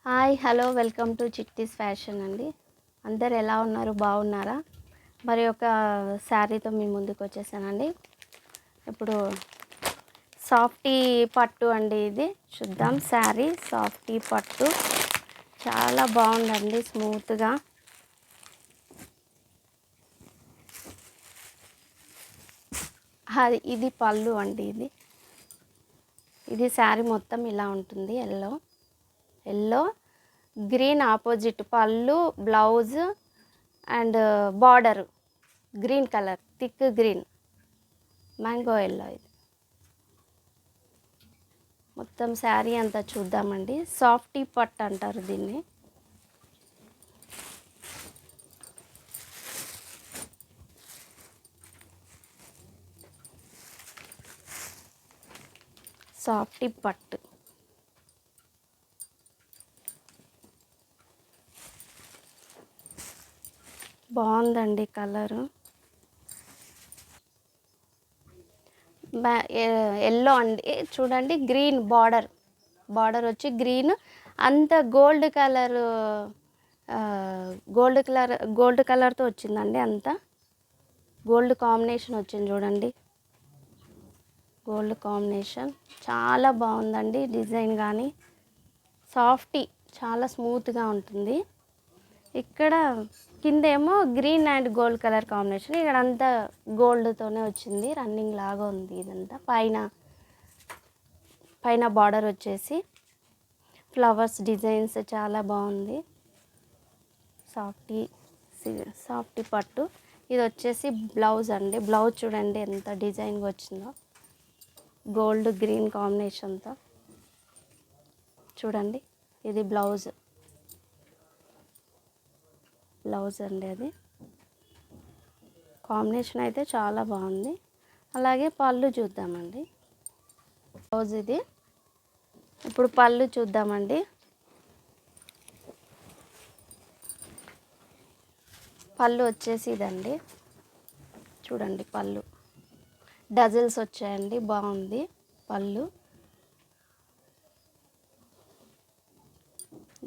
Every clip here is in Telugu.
Hi hello welcome to చిట్టీస్ fashion అండి. అందరు ఎలా ఉన్నారు, బాగున్నారా? మరి ఒక శారీతో మీ ముందుకు వచ్చేసానండి. ఇప్పుడు సాఫ్టీ పట్టు అండి, ఇది చూద్దాం. శారీ సాఫ్టీ పట్టు చాలా బాగుందండి, స్మూత్గా. ఇది పళ్ళు అండి. ఇది శారీ మొత్తం ఇలా ఉంటుంది. ఎల్లో గ్రీన్ ఆపోజిట్ పళ్ళు, blouse and border green colour, thick green, mango yellow. ఇది మొత్తం శారీ అంతా చూద్దామండి. సాఫ్టీ పట్టు అంటారు దీన్ని. సాఫ్టీ పట్టు బాగుందండి కలరు. ఎల్లో అండి, చూడండి. గ్రీన్ బార్డర్ వచ్చి గ్రీన్, అంత గోల్డ్ కలర్తో వచ్చిందండి. అంతా గోల్డ్ కాంబినేషన్ వచ్చింది చూడండి. గోల్డ్ కాంబినేషన్ చాలా బాగుందండి. డిజైన్ కానీ సాఫ్టీ, చాలా స్మూత్గా ఉంటుంది. ఇక్కడ కిందేమో green and gold colour combination, ఇక్కడ అంతా గోల్డ్తోనే వచ్చింది. రన్నింగ్ లాగా ఉంది ఇదంతా. పైన బార్డర్ వచ్చేసి ఫ్లవర్స్ డిజైన్స్ చాలా బాగుంది. సాఫ్టీ పట్టు. ఇది వచ్చేసి బ్లౌజ్ అండి. బ్లౌజ్ చూడండి ఎంత డిజైన్గా వచ్చిందో, గోల్డ్ గ్రీన్ కాంబినేషన్తో. చూడండి, ఇది బ్లౌజ్ అండి. అది కాంబినేషన్ అయితే చాలా బాగుంది. అలాగే పళ్ళు చూద్దామండి. బ్లౌజ్ ఇది. ఇప్పుడు పళ్ళు చూద్దామండి. పళ్ళు వచ్చేసి ఇదండి, చూడండి. పళ్ళు డజల్స్ వచ్చాయండి, బాగుంది పళ్ళు.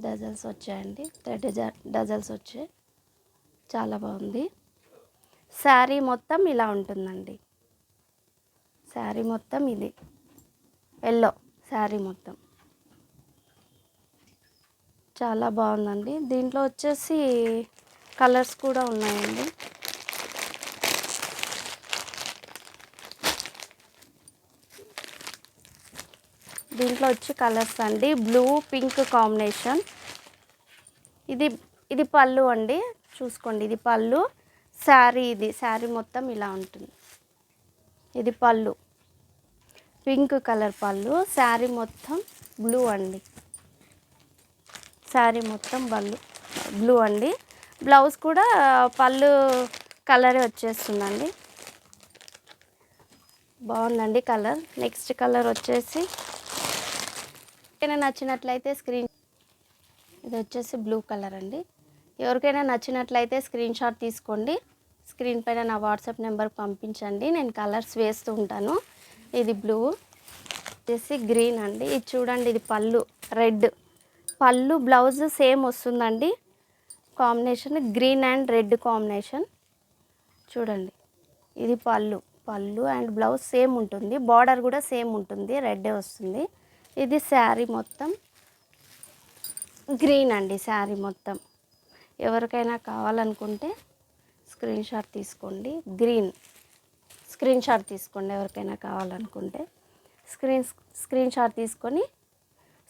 డజల్స్ వచ్చాయండి, డజల్స్ వచ్చాయి, చాలా బాగుంది. శారీ మొత్తం ఇలా ఉంటుందండి. శారీ మొత్తం ఇది ఎల్లో, శారీ మొత్తం చాలా బాగుందండి. దీంట్లో వచ్చేసి కలర్స్ కూడా ఉన్నాయండి. దీంట్లో వచ్చి కలర్స్ అండి, బ్లూ పింక్ కాంబినేషన్. ఇది పళ్ళు అండి, చూసుకోండి. ఇది పళ్ళు. శారీ మొత్తం ఇలా ఉంటుంది. ఇది పళ్ళు, పింక్ కలర్ పళ్ళు. శారీ మొత్తం బ్లూ అండి. శారీ మొత్తం బ్లూ అండి. బ్లౌజ్ కూడా పళ్ళు కలరే వచ్చేస్తుందండి. బాగుందండి కలర్. నెక్స్ట్ కలర్ వచ్చేసి ఎవరికైనా నచ్చినట్లయితే ఇది వచ్చేసి బ్లూ కలర్ అండి. ఎవరికైనా నచ్చినట్లయితే స్క్రీన్ షాట్ తీసుకోండి. స్క్రీన్ పైన నా వాట్సాప్ నెంబర్కి పంపించండి, నేను కలర్స్ వేస్తూ ఉంటాను. ఇది బ్లూ వచ్చేసి గ్రీన్ అండి. ఇది చూడండి, ఇది పళ్ళు రెడ్. పళ్ళు బ్లౌజ్ సేమ్ వస్తుందండి. Combination green and red combination. చూడండి, ఇది పళ్ళు అండ్ బ్లౌజ్ సేమ్ ఉంటుంది. బార్డర్ కూడా సేమ్ ఉంటుంది, రెడ్డే వస్తుంది. ఇది శారీ మొత్తం గ్రీన్ అండి. శారీ మొత్తం ఎవరికైనా కావాలనుకుంటే స్క్రీన్ షాట్ తీసుకోండి. స్క్రీన్ షాట్ తీసుకోండి. ఎవరికైనా కావాలనుకుంటే స్క్రీన్ షాట్ తీసుకొని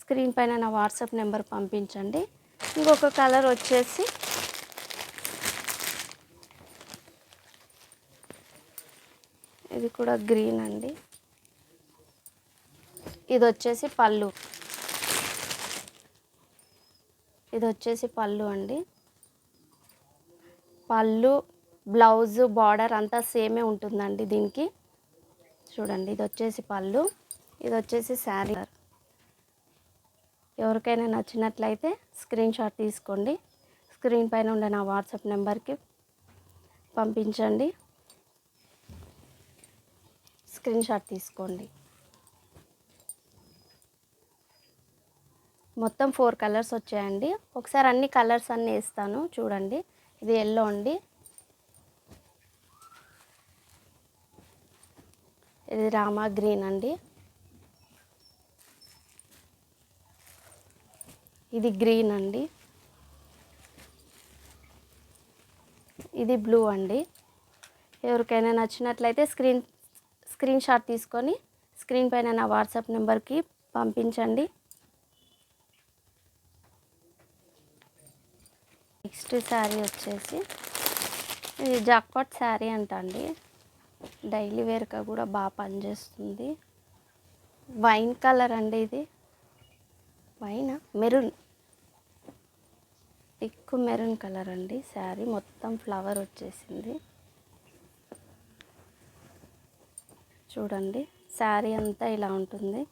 స్క్రీన్ పైన నా వాట్సాప్ నెంబర్ పంపించండి. ఇంకొక కలర్ వచ్చేసి ఇది కూడా గ్రీన్ అండి. ఇది వచ్చేసి పళ్ళు అండి. పళ్ళు బ్లౌజ్ బార్డర్ అంతా సేమే ఉంటుందండి దీనికి. చూడండి, ఇది వచ్చేసి పళ్ళు, ఇది వచ్చేసి శారీ. ఎవరికైనా నచ్చినట్లయితే స్క్రీన్ షాట్ తీసుకోండి. స్క్రీన్ పైన ఉండే నా వాట్సాప్ నెంబర్కి పంపించండి. స్క్రీన్ షాట్ తీసుకోండి. మొత్తం 4 కలర్స్ వచ్చాయండి. ఒకసారి అన్ని కలర్స్ అన్నీ వేస్తాను చూడండి. ఇది ఎల్లో అండి, ఇది రామా గ్రీన్ అండి, ఇది గ్రీన్ అండి, ఇది బ్లూ అండి. ఎవరికైనా నచ్చినట్లయితే స్క్రీన్ షాట్ తీసుకొని స్క్రీన్ పైన నా వాట్సాప్ నెంబర్కి పంపించండి. నెక్స్ట్ శారీ వచ్చేసి ఇది జాక్పాట్ శారీ అంట అండి. డైలీ వేర్గా కూడా బాగా పనిచేస్తుంది. వైన్ కలర్ అండి, ఇది వైన్ మెరూన్, ఎక్కువ మెరూన్ కలర్ అండి. శారీ మొత్తం ఫ్లవర్ వచ్చేసింది చూడండి. శారీ అంతా ఇలా ఉంటుంది.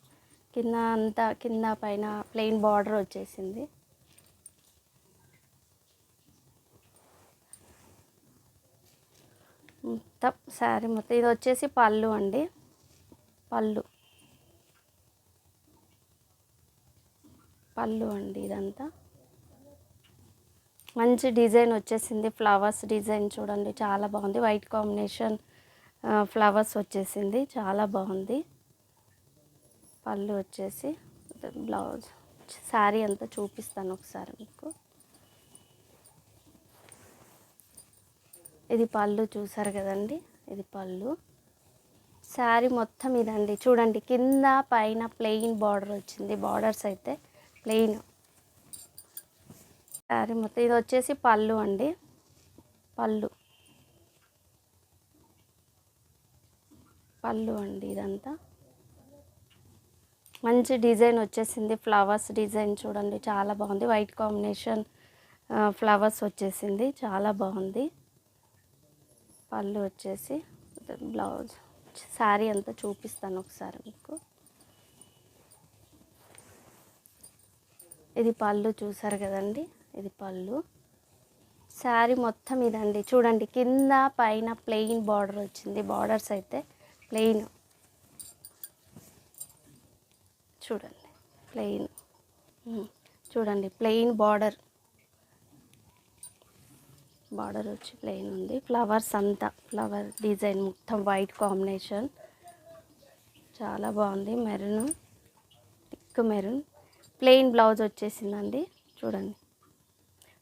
కింద పైన ప్లెయిన్ బార్డర్ వచ్చేసింది. మొత్తం శారీ మొత్తం ఇది వచ్చేసి పళ్ళు అండి, పళ్ళు అండి. ఇదంతా మంచి డిజైన్ వచ్చేసింది, ఫ్లవర్స్ డిజైన్ చూడండి చాలా బాగుంది. వైట్ కాంబినేషన్ ఫ్లవర్స్ వచ్చేసింది, చాలా బాగుంది. పళ్ళు వచ్చేసి బ్లౌజ్, శారీ అంతా చూపిస్తాను ఒకసారి మీకు. ఇది పళ్ళు చూసారు కదండి, ఇది పళ్ళు. శారీ మొత్తం ఇదండి చూడండి. కింద పైన ప్లెయిన్ బార్డర్ వచ్చింది, బార్డర్స్ అయితే ప్లెయిన్. శారీ మొత్తం ఇది వచ్చేసి పళ్ళు అండి, పళ్ళు అండి. ఇదంతా మంచి డిజైన్ వచ్చేసింది, ఫ్లవర్స్ డిజైన్ చూడండి చాలా బాగుంది. వైట్ కాంబినేషన్ ఫ్లవర్స్ వచ్చేసింది, చాలా బాగుంది. పళ్ళు వచ్చేసి బ్లౌజ్, శారీ అంతా చూపిస్తాను ఒకసారి మీకు. ఇది పళ్ళు చూసారు కదండి, ఇది పళ్ళు. శారీ మొత్తం ఇదండి చూడండి. కింద పైన ప్లెయిన్ బార్డర్ వచ్చింది, బార్డర్స్ అయితే ప్లెయిన్ చూడండి, ప్లెయిన్ చూడండి. ప్లెయిన్ బార్డర్ వచ్చి ప్లెయిన్ ఉంది. ఫ్లవర్స్ అంతా ఫ్లవర్ డిజైన్ మొత్తం వైట్ కాంబినేషన్ చాలా బాగుంది. Maroon, thick maroon. Plain blouse వచ్చేసిందండి చూడండి.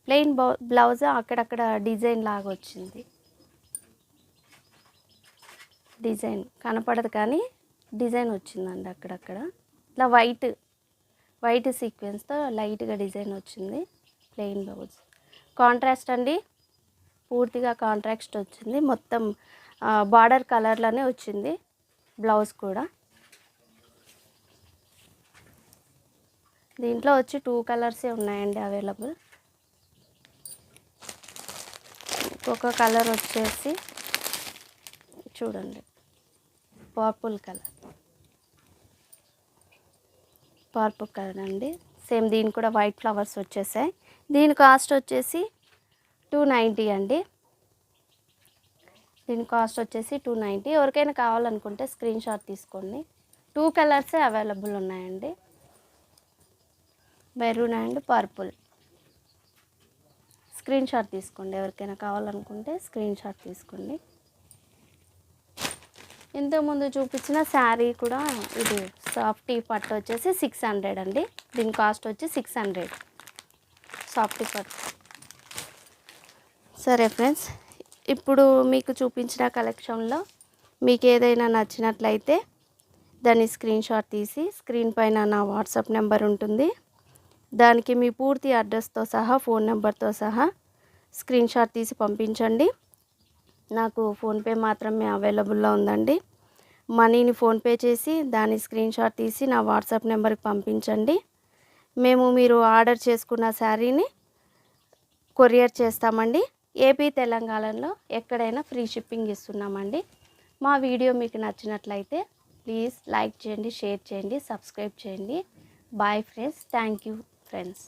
ప్లెయిన్ బ్లౌజ్ అక్కడక్కడ డిజైన్ లాగా వచ్చింది. డిజైన్ కనపడదు కానీ డిజైన్ వచ్చిందండి అక్కడక్కడ. ఇట్లా వైట్ సీక్వెన్స్తో లైట్గా డిజైన్ వచ్చింది. ప్లెయిన్ బ్లౌజ్ కాంట్రాస్ట్ అండి, పూర్తిగా కాంట్రాస్ట్ వచ్చింది. మొత్తం బార్డర్ కలర్లోనే వచ్చింది బ్లౌజ్ కూడా. దీంట్లో వచ్చి 2 కలర్సే ఉన్నాయండి అవైలబుల్. ఇంకొక కలర్ వచ్చేసి చూడండి, పర్పుల్ కలర్ అండి. సేమ్ దీని కూడా వైట్ ఫ్లవర్స్ వచ్చేసాయి. దీని కాస్ట్ వచ్చేసి 290 అండి. దీని కాస్ట్ వచ్చేసి 290. ఎవరికైనా కావాలనుకుంటే స్క్రీన్ షాట్ తీసుకోండి. 2 కలర్సే అవైలబుల్ ఉన్నాయండి, maroon and purple. Screen shot తీసుకోండి, ఎవరికైనా కావాలనుకుంటే స్క్రీన్ షాట్ తీసుకోండి. ఇంతకుముందు చూపించిన శారీ కూడా ఇది సాఫ్టీ పట్టు వచ్చేసి 600 అండి. దీని కాస్ట్ వచ్చి 600 సాఫ్టీ పట్టు. సరే ఫ్రెండ్స్, ఇప్పుడు మీకు చూపించిన కలెక్షన్లో మీకు ఏదైనా నచ్చినట్లయితే దాన్ని స్క్రీన్ షాట్ తీసి స్క్రీన్ పైన నా వాట్సాప్ నెంబర్ ఉంటుంది, దానికి మీ పూర్తి అడ్రస్తో సహా ఫోన్ నెంబర్తో సహా స్క్రీన్ షాట్ తీసి పంపించండి. నాకు ఫోన్పే మాత్రమే అవైలబుల్లో ఉందండి. మనీని ఫోన్పే చేసి దాని స్క్రీన్ షాట్ తీసి నా వాట్సాప్ నెంబర్కి పంపించండి. మేము మీరు ఆర్డర్ చేసుకున్న శారీని కొరియర్ చేస్తామండి. ఏపీ తెలంగాణలో ఎక్కడైనా ఫ్రీ షిప్పింగ్ ఇస్తున్నామండి. మా వీడియో మీకు నచ్చినట్లయితే ప్లీజ్ లైక్ చేయండి, షేర్ చేయండి, సబ్స్క్రైబ్ చేయండి. Bye friends, thank you friends.